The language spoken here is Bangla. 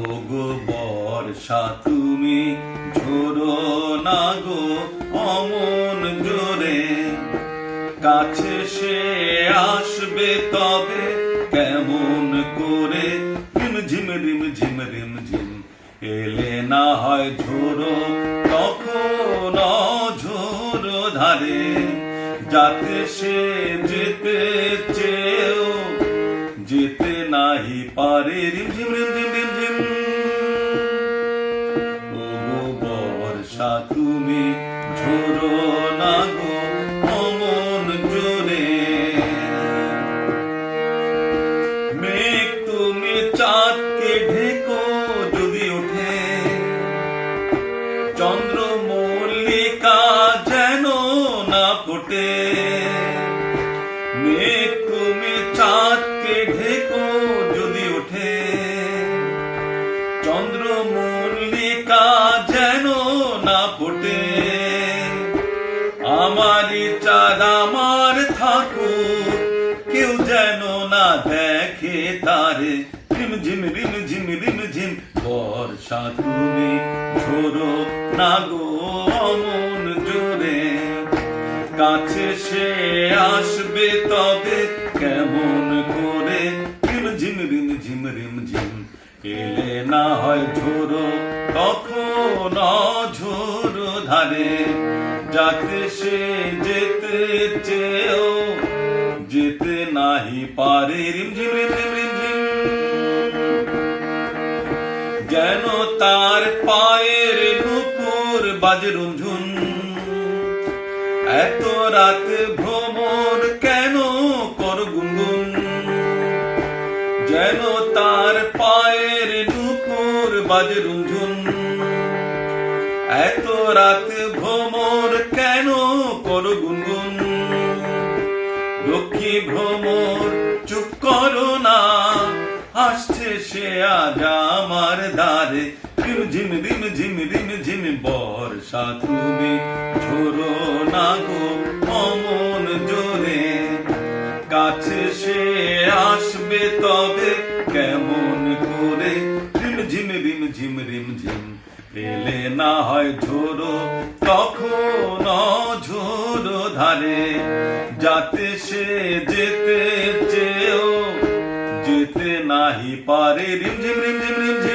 ওগো বর্ষা তুমি ঝোড়ো না গো অমন জোরে, কাছে সে আসবে তবে কেমন করে। রিমঝিম রিমঝিম রিমঝিম এলে না হয় ঝোড়ো, তখন ঝোড়ো ধারে যাতে সে যেতে চেয়েও যেতে নাহি পারে। রিমঝিম রিমঝিম রিমঝিম ওগো বর্ষা তুমি ঝোড়ো না গো অমন জোরে। মেঘ তুমি চাঁদকে ঢেকো যদি ওঠে, চন্দ্র মল্লিকা যেন না ফোটে। মেঘ তুমি চাঁদকে ঢেকো যদি ওঠে, চন্দ্র মল্লিকা যেন না ফোটে। আমারই চাঁদ আমার থাকুক, কেউ যেন না দেখে তারে। রিমঝিম রিমঝিম রিমঝিম বর্ষা তুমি ঝোড়ো না গো অমন জোরে, কাছে সে আসবে তবে কেমন করে। রিমঝিম রিমঝিম রিমঝিম এলে না হয় ঝোড়ো, তখন ঝোড়ো ধারে যাতে সে যেতে চেয়েও যেতে নাহি পারে। রিমঝিম রিমঝিম রিমঝিম যেন তার পায়ের নুপুর বাজে রুনঝুন, এত রাত ভ্রমর কেন কর গুনগুন। যেন তার পায়ের নুপুর বাজে রুনঝুন, এত রাত ভ্রমর কেন কর গুনগুন। লক্ষ্মী ভ্রমর চুপ করো না, আসছে সে আজ আমার দ্বারে। রিমঝিম রিমঝিম রিমঝিম বর্ষা তুমি ঝোড়ো না গো অমন জোরে, কাছে সে আসবে তবে কেমন করে। রিমঝিম রিমঝিম রিমঝিম এলে না হয় ঝোড়ো, তখন ঝোড়ো ধারে যাতে সে যেতে চেয়েও যেতে নাহি পারে। রিমঝিম রিমঝিম রিমঝিম